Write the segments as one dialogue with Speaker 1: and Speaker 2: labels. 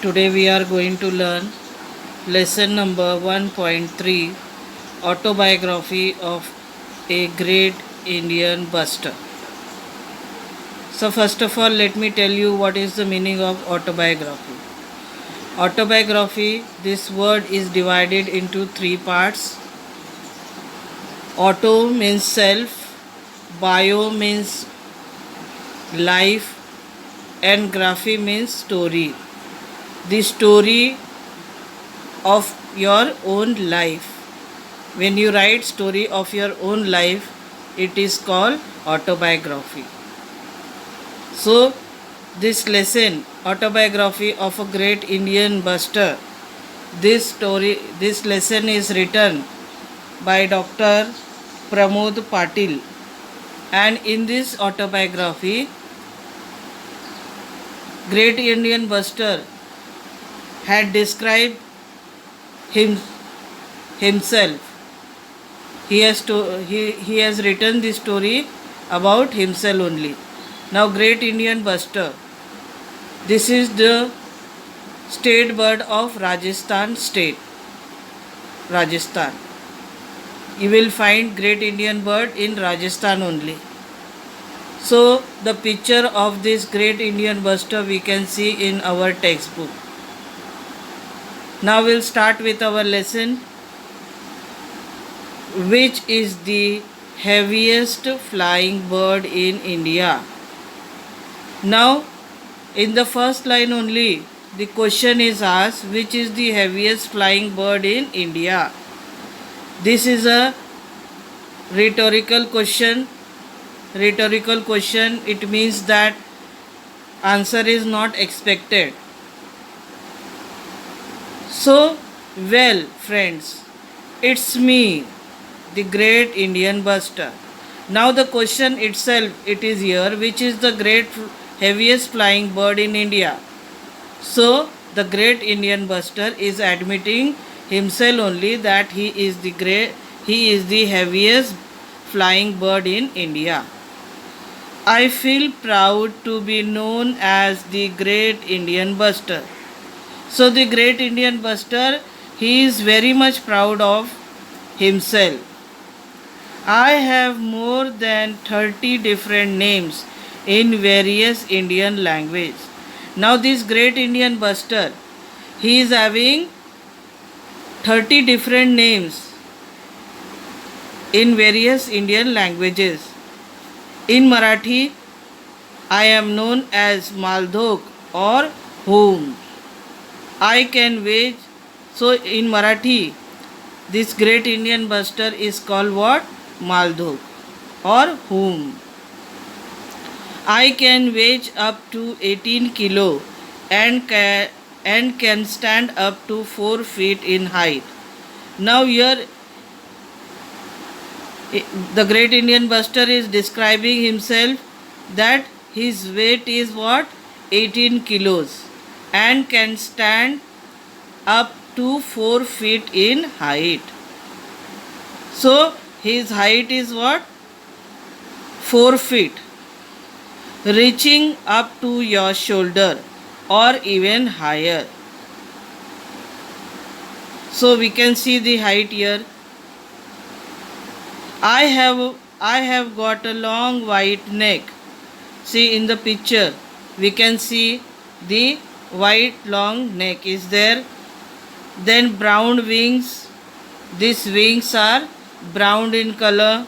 Speaker 1: Today we are going to learn lesson number 1.3, autobiography of a great Indian buster. So first of all, let me tell you what is the meaning of autobiography. Autobiography, this word is divided into three parts. Auto means self, bio means life, and graphy means story. The story of your own life. When you write story of your own life, it is called autobiography. So this lesson, autobiography of a great Indian buster, this lesson is written by Dr. Pramod Patil, and in this autobiography, great Indian buster had described himself. He has written this story about himself only. Now, great Indian buster. This is the state bird of Rajasthan state. Rajasthan. You will find great Indian bird in Rajasthan only. So, the picture of this great Indian buster we can see in our textbook. Now we'll start with our lesson. Which is the heaviest flying bird in India? Now, in the first line only, the question is asked, which is the heaviest flying bird in India? This is a rhetorical question. Rhetorical question, it means that answer is not expected. So, well, friends, it's me, the great Indian buster. Now the question itself, it is here, which is the heaviest flying bird in India? So, the great Indian buster is admitting himself only that he is the heaviest flying bird in India. I feel proud to be known as the great Indian buster. So the great Indian buster, he is very much proud of himself. I have more than 30 different names in various Indian languages. Now this great Indian buster, he is having 30 different names in various Indian languages. In Marathi, I am known as Maldhok or whom. I can wage. So in Marathi, this great Indian buster is called what? Maldhok or whom. I can wage up to 18 kilo and can stand up to 4 feet in height. Now here the great Indian buster is describing himself that his weight is what? 18 kilos and can stand up to 4 feet in height. So his height is what? 4 feet, reaching up to your shoulder or even higher. So we can see the height here. I have got a long white neck. See in the picture, we can see the white long neck is there. Then brown wings. These wings are brown in color.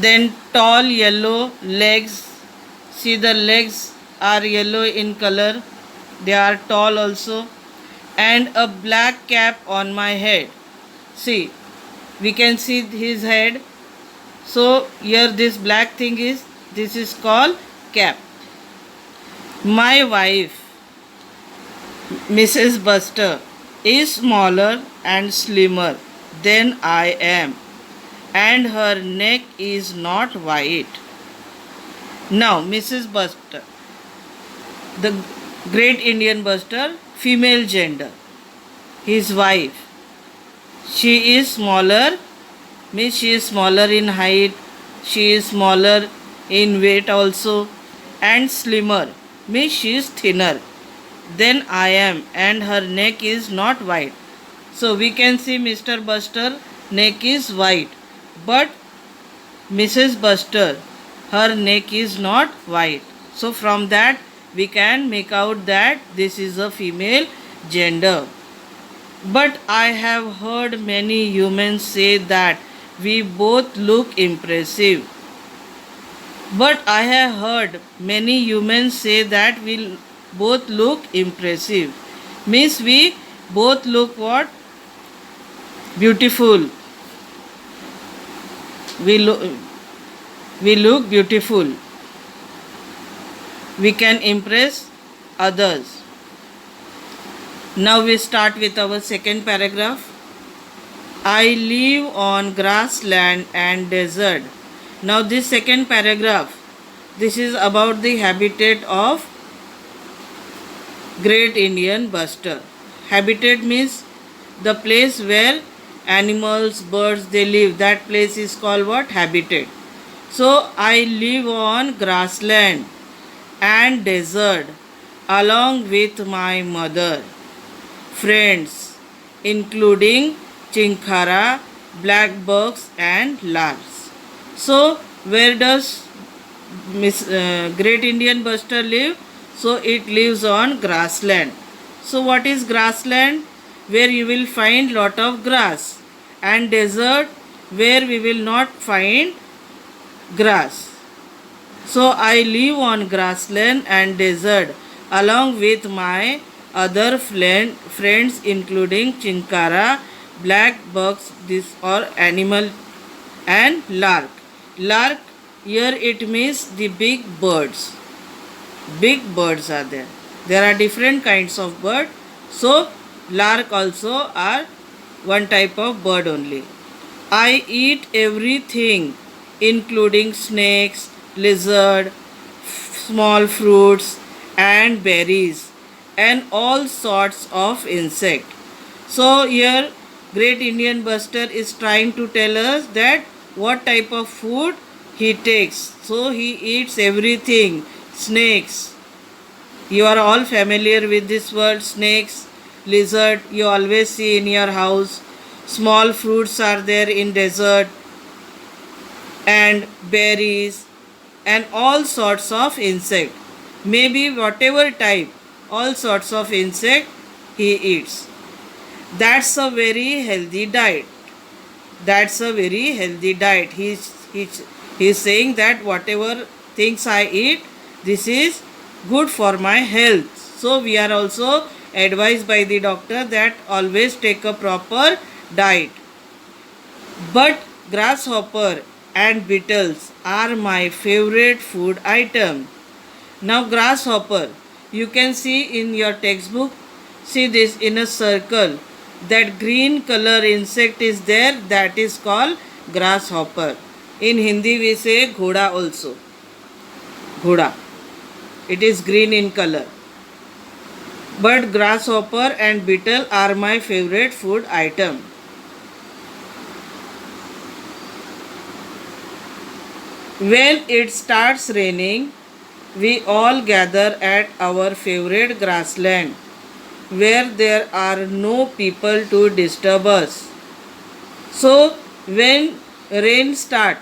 Speaker 1: Then tall yellow legs. See the legs are yellow in color. They are tall also. And a black cap on my head. See, we can see his head. So here this black thing this is called cap. My wife, Mrs. Buster, is smaller and slimmer than I am, and her neck is not white. Now, Mrs. Buster, the great Indian buster, female gender, his wife. She is smaller, means she is smaller in height, she is smaller in weight also, and slimmer, means she is thinner. then I am, and her neck is not white. So we can see Mr. Buster neck is white, but Mrs. Buster, her neck is not white. So from that we can make out that this is a female gender. But I have heard many humans say that we both look impressive. But I have heard many humans say that we both look impressive. Means we both look what? Beautiful. We look beautiful. We can impress others. Now we start with our second paragraph. I live on grassland and desert. Now this second paragraph, this is about the habitat of Great Indian Bustard. Habitat means the place where animals, birds they live. That place is called what? Habitat. So I live on grassland and desert along with my mother, friends, including chinchara, blackbugs and larks. So where does Great Indian Bustard live? So it lives on grassland. So what is grassland? Where you will find lot of grass, and desert where we will not find grass. So I live on grassland and desert along with my other friends including chinchara, black bugs, this or animal, and lark. Lark here it means the big birds. Big birds are there. There are different kinds of bird. So lark also are one type of bird only. I eat everything including snakes, lizard, small fruits and berries and all sorts of insect. So here Great Indian Bustard is trying to tell us that what type of food he takes. So he eats everything. Snakes. You are all familiar with this word, snakes, lizard, you always see in your house. Small fruits are there in desert, and berries and all sorts of insect. Maybe whatever type, all sorts of insect he eats. That's a very healthy diet. That's a very healthy diet. He's saying that whatever things I eat, this is good for my health. So we are also advised by the doctor that always take a proper diet. But grasshopper and beetles are my favorite food item. Now grasshopper, you can see in your textbook, see this in a circle, that green color insect is there, that is called grasshopper. In Hindi we say ghoda also. Ghoda. It is green in color. But grasshopper and beetle are my favorite food item. When it starts raining, we all gather at our favorite grassland where there are no people to disturb us. So when rain start,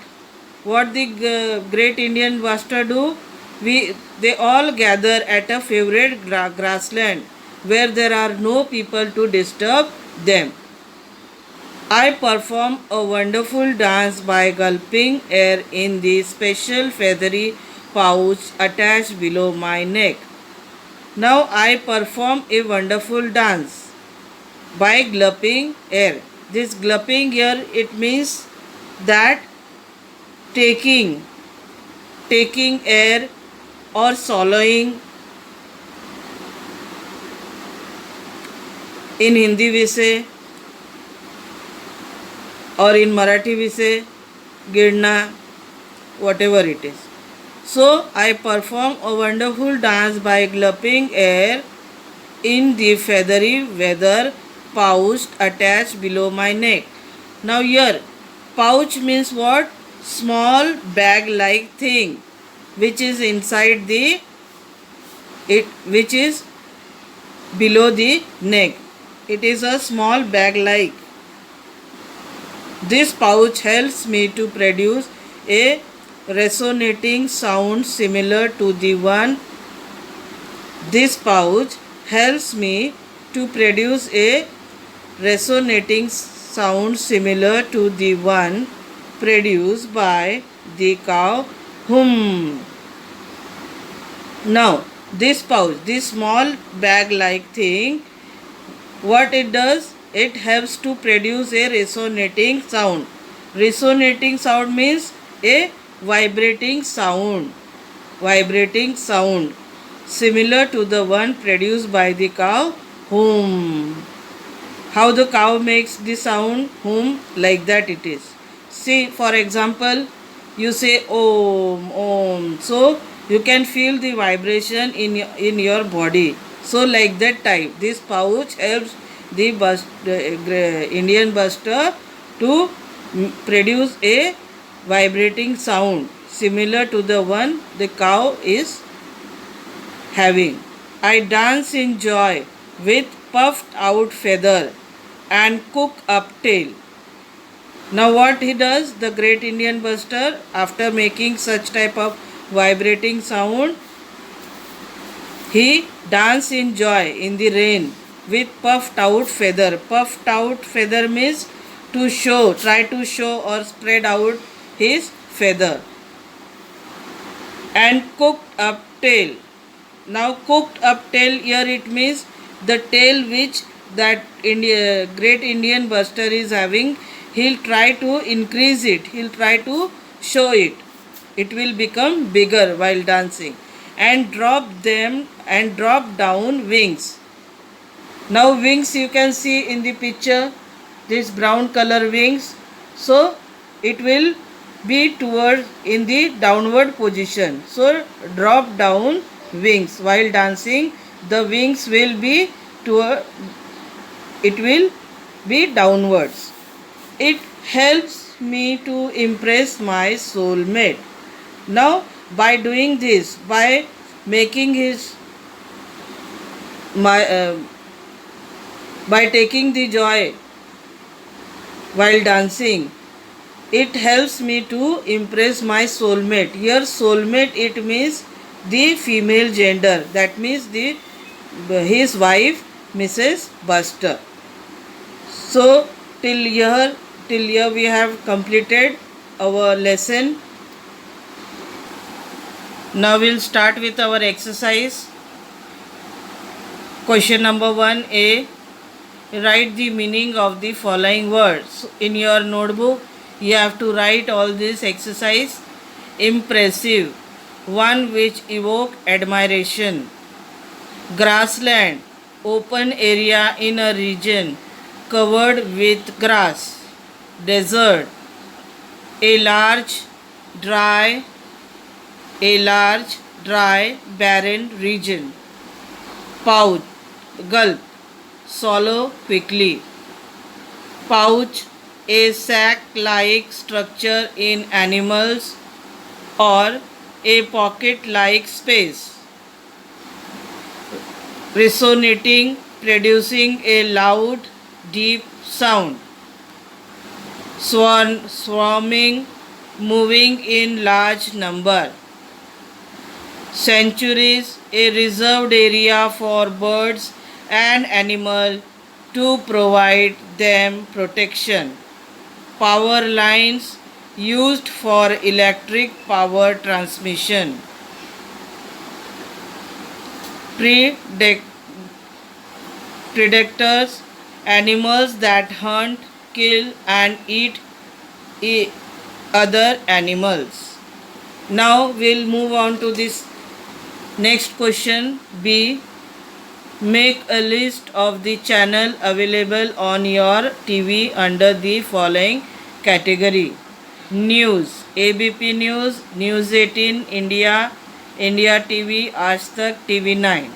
Speaker 1: what the Great Indian Bustard do? They all gather at a favorite grassland where there are no people to disturb them. I perform a wonderful dance by gulping air in the special feathery pouch attached below my neck. Now I perform a wonderful dance by gulping air. This gulping here, it means that taking air or swallowing. In Hindi we say, or in Marathi we say गिरना, whatever it is. So I perform a wonderful dance by gulping air in the feathery feather pouch attached below my neck. Now here, pouch means what? Small bag like thing which is inside the it which is below the neck. It is a small bag like. This pouch helps me to produce a resonating sound similar to the one. This pouch helps me to produce a resonating sound similar to the one produced by the cow. Hum. Now, this pouch, this small bag like thing, what it does? It helps to produce a resonating sound. Resonating sound means a vibrating sound. Vibrating sound similar to the one produced by the cow. Hum. How the cow makes the sound? Hum. Like that it is. See, for example, you say om, om. So you can feel the vibration in your body. So like that type, this pouch helps the Indian buster to produce a vibrating sound similar to the one the cow is having. I dance in joy with puffed out feather and cook up tail. Now what he does, the great Indian buster, after making such type of vibrating sound, he dance in joy in the rain with puffed out feather. Puffed out feather means to show, try to show or spread out his feather. And cooked up tail. Now cooked up tail, here it means the tail which that great Indian buster is having, he'll try to increase it, he'll try to show it. It will become bigger while dancing. And drop down wings. Now wings you can see in the picture, this brown color wings. So it will be towards in the downward position. So drop down wings while dancing. The wings will be toward, it will be downwards. It helps me to impress my soulmate. Now by doing this, by making his by taking the joy while dancing, it helps me to impress my soulmate. Here soulmate, it means the female gender, that means the his wife, Mrs. Buster. So till here we have completed our lesson. Now we'll start with our exercise. Question number 1A. Write the meaning of the following words. In your notebook, you have to write all this exercise. Impressive, one which evoke admiration. Grassland, open area in a region covered with grass. Desert, a large, dry, barren region. Pouch, gulp, swallow quickly. Pouch, a sac-like structure in animals or a pocket-like space. Resonating, producing a loud, deep sound. Swarming, moving in large number. Sanctuaries, a reserved area for birds and animals to provide them protection. Power lines used for electric power transmission. Predators, animals that hunt, kill and eat other animals. Now we'll move on to this next question. B. Make a list of the channel available on your TV under the following category. News, ABP News, News 18, India, India TV, Aaj Tak, TV9.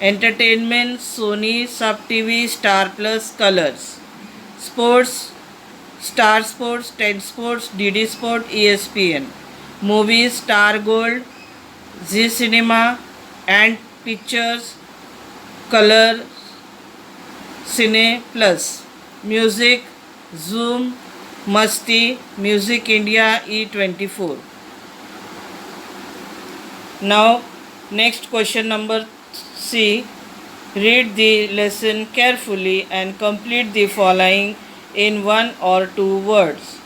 Speaker 1: Entertainment, Sony, Sub TV, Star Plus, Colors. Sports, Star Sports, 10 Sports, DD Sport, ESPN. Movies, Star Gold, Zee Cinema and Pictures, Color Cine Plus, Music Zoom, Masti, Music India E24. Now, next question number C. Read the lesson carefully and complete the following in one or two words.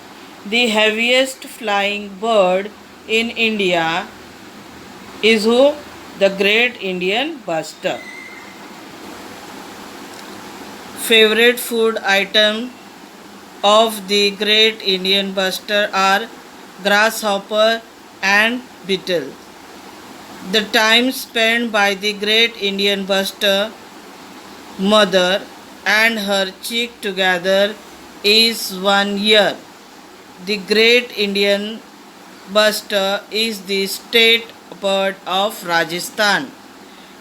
Speaker 1: The heaviest flying bird in India is who? The Great Indian Bustard. Favorite food item of the Great Indian Bustard are grasshopper and beetle. The time spent by the Great Indian Bustard mother and her chick together is 1 year. The Great Indian Bustard is the state bird of Rajasthan.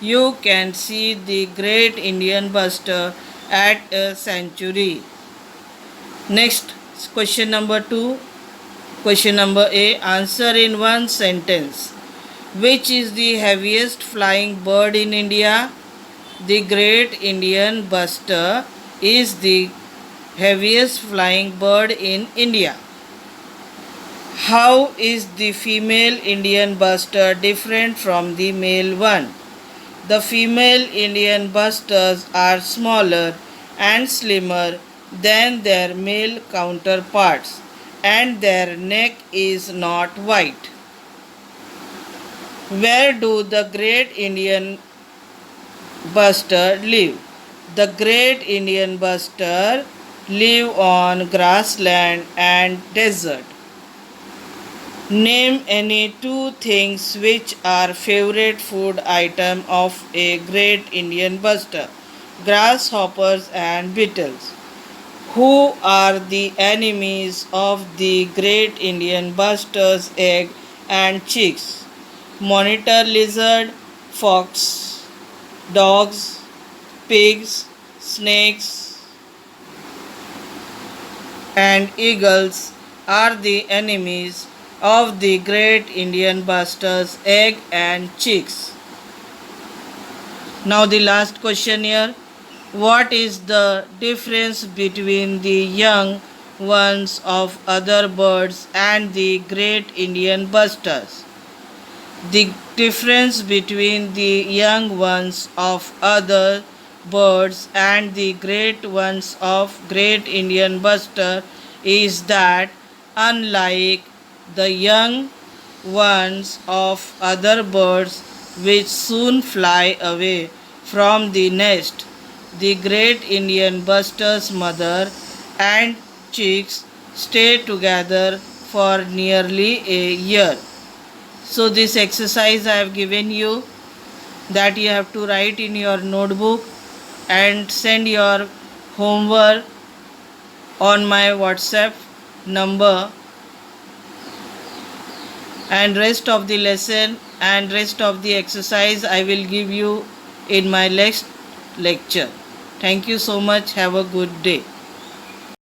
Speaker 1: You can see the Great Indian Bustard at a sanctuary. Next, question number 2. Question number A. Answer in one sentence. Which is the heaviest flying bird in India? The Great Indian Bustard is the heaviest flying bird in India. How is the female Indian bustard different from the male one? The female Indian bustards are smaller and slimmer than their male counterparts, and their neck is not white. Where do the Great Indian Bustard live? The Great Indian Bustard live on grassland and desert. Name any two things which are favorite food item of a Great Indian Bustard. Grasshoppers and beetles. Who are the enemies of the Great Indian Bustard's egg and chicks? Monitor lizard, fox, dogs, pigs, snakes, and eagles are the enemies of the Great Indian Bustard's egg and chicks. Now the last question here. What is the difference between the young ones of other birds and the Great Indian Bustards? The difference between the young ones of other birds and the great ones of Great Indian Bustard is that unlike the young ones of other birds which soon fly away from the nest, the Great Indian Bustard's mother and chicks stay together for nearly a year. So this exercise I have given you, that you have to write in your notebook and send your homework on my WhatsApp number, and rest of the lesson and rest of the exercise I will give you in my next lecture. Thank you so much. Have a good day.